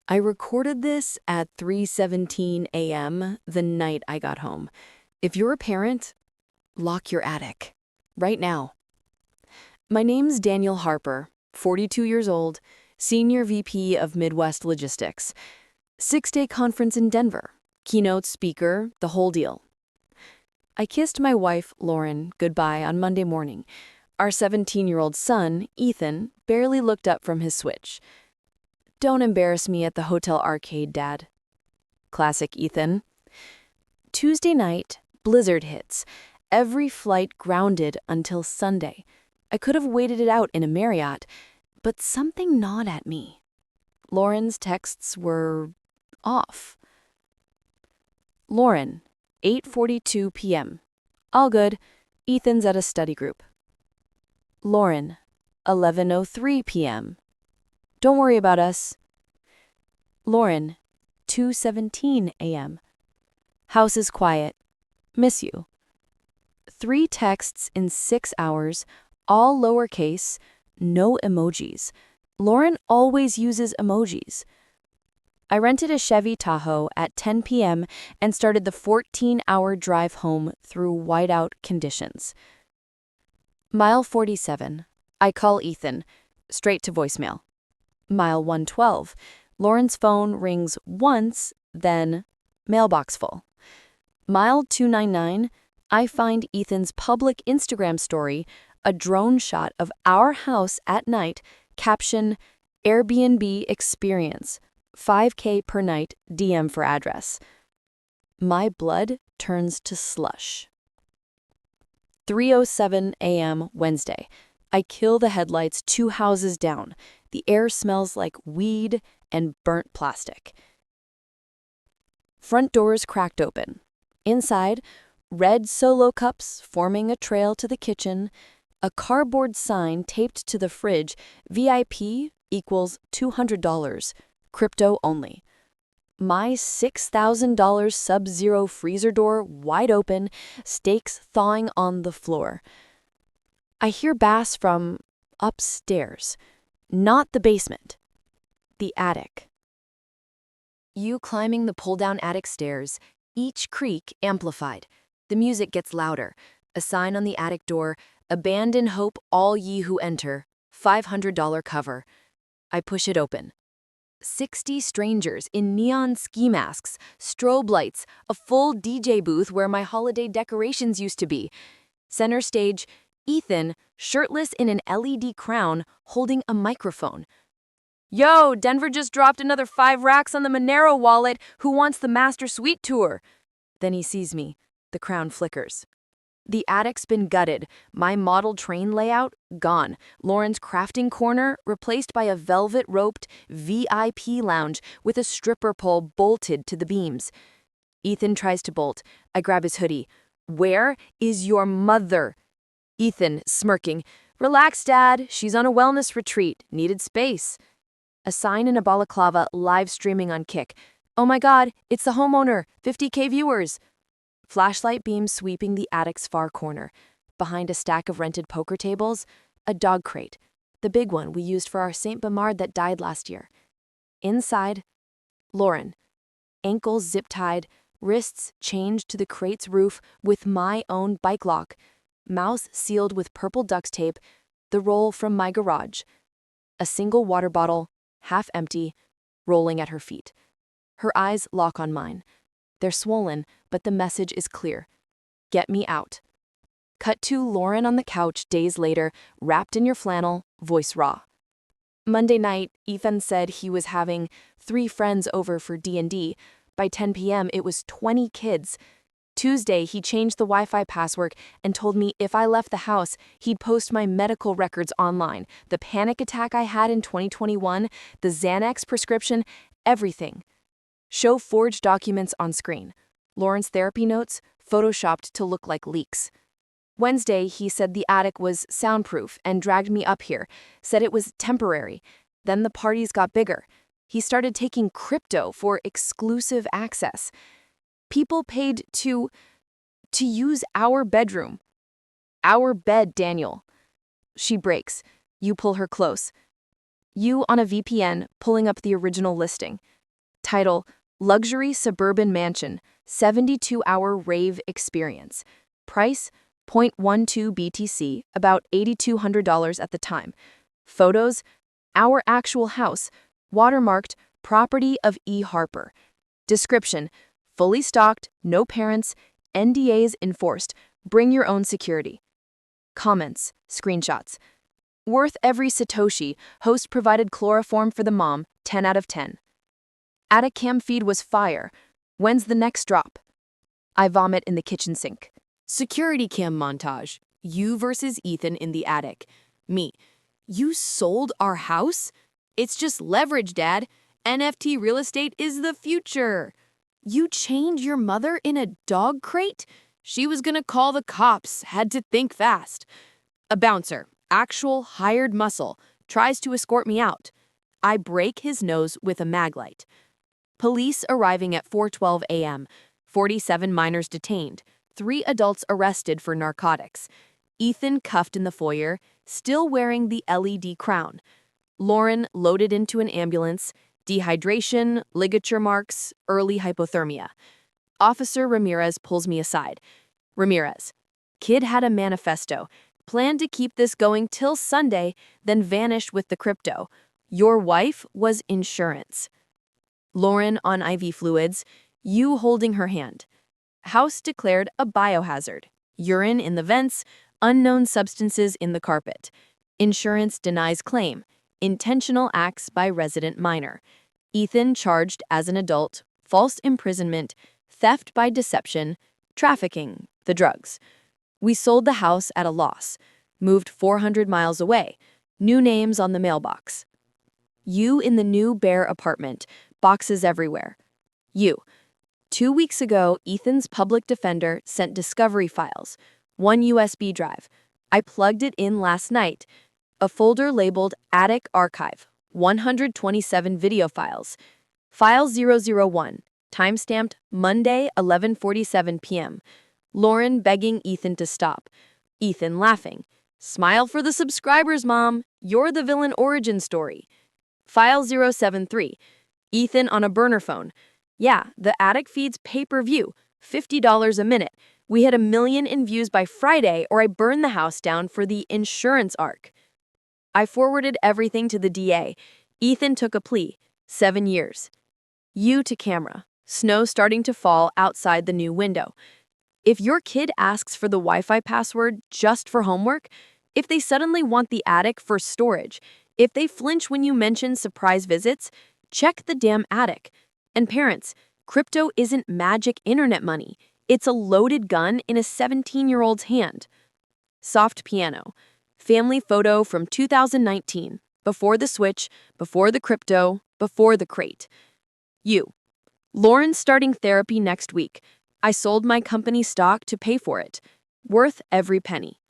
I recorded this at 3:17 a.m. the night I got home. If you're a parent, lock your attic. Right now. My name's Daniel Harper, 42 years old, Senior VP of Midwest Logistics. 6-day conference in Denver. Keynote speaker, the whole deal. I kissed my wife, Lauren, goodbye on Monday morning. Our 17-year-old son, Ethan, barely looked up from his Switch. Don't embarrass me at the hotel arcade, Dad. Classic Ethan. Tuesday night, blizzard hits. Every flight grounded until Sunday. I could have waited it out in a Marriott, but something gnawed at me. Lauren's texts were off. Lauren, 8:42 p.m. All good. Ethan's at a study group. Lauren, 11:03 p.m. Don't worry about us. Lauren, 2:17 a.m. House is quiet. Miss you. 3 texts in 6 hours, all lowercase, no emojis. Lauren always uses emojis. I rented a Chevy Tahoe at 10 p.m. and started the 14-hour drive home through whiteout conditions. Mile 47. I call Ethan. Straight to voicemail. Mile 112. Lauren's phone rings once, then mailbox full. Mile 299. I find Ethan's public Instagram story, a drone shot of our house at night, caption, Airbnb experience, $5K per night, DM for address. My blood turns to slush. 3:07 a.m. Wednesday. I kill the headlights 2 houses down. The air smells like weed and burnt plastic. Front doors cracked open. Inside, red Solo cups forming a trail to the kitchen, a cardboard sign taped to the fridge, VIP equals $200, crypto only. My $6,000 Sub-Zero freezer door wide open, steaks thawing on the floor. I hear bass from upstairs, not the basement, the attic. You climbing the pull-down attic stairs, each creak amplified. The music gets louder. A sign on the attic door, abandon hope all ye who enter, $500 cover. I push it open. 60 strangers in neon ski masks, strobe lights, a full DJ booth where my holiday decorations used to be. Center stage, Ethan, shirtless in an LED crown, holding a microphone. Yo, Denver just dropped another 5 racks on the Monero wallet. Who wants the Master Suite tour? Then he sees me. The crown flickers. The attic's been gutted, my model train layout gone, Lauren's crafting corner replaced by a velvet-roped VIP lounge with a stripper pole bolted to the beams. Ethan tries to bolt. I grab his hoodie. Where is your mother? Ethan, smirking. Relax, Dad. She's on a wellness retreat. Needed space. A sign in a balaclava live streaming on Kick. Oh my God, it's the homeowner. 50K viewers. Flashlight beams sweeping the attic's far corner. Behind a stack of rented poker tables, a dog crate, the big one we used for our Saint Bernard that died last year. Inside, Lauren, ankles zip-tied, wrists chained to the crate's roof with my own bike lock, mouth sealed with purple duct tape, the roll from my garage. A single water bottle, half empty, rolling at her feet. Her eyes lock on mine. They're swollen, but the message is clear. Get me out. Cut to Lauren on the couch days later, wrapped in your flannel, voice raw. Monday night, Ethan said he was having 3 friends over for D&D. By 10 p.m., it was 20 kids. Tuesday, he changed the Wi-Fi password and told me if I left the house, he'd post my medical records online. The panic attack I had in 2021, the Xanax prescription, everything. Show forged documents on screen. Lauren's therapy notes, photoshopped to look like leaks. Wednesday, he said the attic was soundproof and dragged me up here, said it was temporary. Then the parties got bigger. He started taking crypto for exclusive access. People paid to use our bedroom. Our bed, Daniel. She breaks. You pull her close. You on a VPN pulling up the original listing. Title, Luxury Suburban Mansion, 72-hour rave experience. Price, 0.12 BTC, about $8,200 at the time. Photos, our actual house, watermarked, property of E. Harper. Description, fully stocked, no parents, NDAs enforced, bring your own security. Comments, screenshots. Worth every Satoshi, host provided chloroform for the mom, 10 out of 10. Attic cam feed was fire. When's the next drop? I vomit in the kitchen sink. Security cam montage. You versus Ethan in the attic. Me. You sold our house? It's just leverage, Dad. NFT real estate is the future. You chained your mother in a dog crate? She was gonna call the cops, had to think fast. A bouncer, actual hired muscle, tries to escort me out. I break his nose with a mag light. Police arriving at 4:12 a.m. 47 minors detained. 3 adults arrested for narcotics. Ethan cuffed in the foyer, still wearing the LED crown. Lauren loaded into an ambulance. Dehydration, ligature marks, early hypothermia. Officer Ramirez pulls me aside. Ramirez. Kid had a manifesto. Planned to keep this going till Sunday, then vanished with the crypto. Your wife was insurance. Lauren on IV fluids. You holding her hand. House declared a biohazard. Urine in the vents. Unknown substances in the carpet. Insurance denies claim. Intentional acts by resident minor. Ethan charged as an adult. False imprisonment. Theft by deception. Trafficking. The drugs. We sold the house at a loss. Moved 400 miles away. New names on the mailbox. You in the new bare apartment. Boxes everywhere. You. 2 weeks ago, Ethan's public defender sent discovery files. 1 USB drive. I plugged it in last night. A folder labeled Attic Archive. 127 video files. File 001. Timestamped Monday, 11:47 p.m. Lauren begging Ethan to stop. Ethan laughing. Smile for the subscribers, Mom. You're the villain origin story. File 073. Ethan on a burner phone. Yeah, the attic feeds pay-per-view. $50 a minute. We hit 1 million in views by Friday or I burn the house down for the insurance arc. I forwarded everything to the DA. Ethan took a plea. 7 years. You to camera. Snow starting to fall outside the new window. If your kid asks for the Wi-Fi password just for homework, if they suddenly want the attic for storage, if they flinch when you mention surprise visits, check the damn attic. And parents, crypto isn't magic internet money. It's a loaded gun in a 17-year-old's hand. Soft piano. Family photo from 2019. Before the switch, before the crypto, before the crate. You. Lauren's starting therapy next week. I sold my company stock to pay for it. Worth every penny.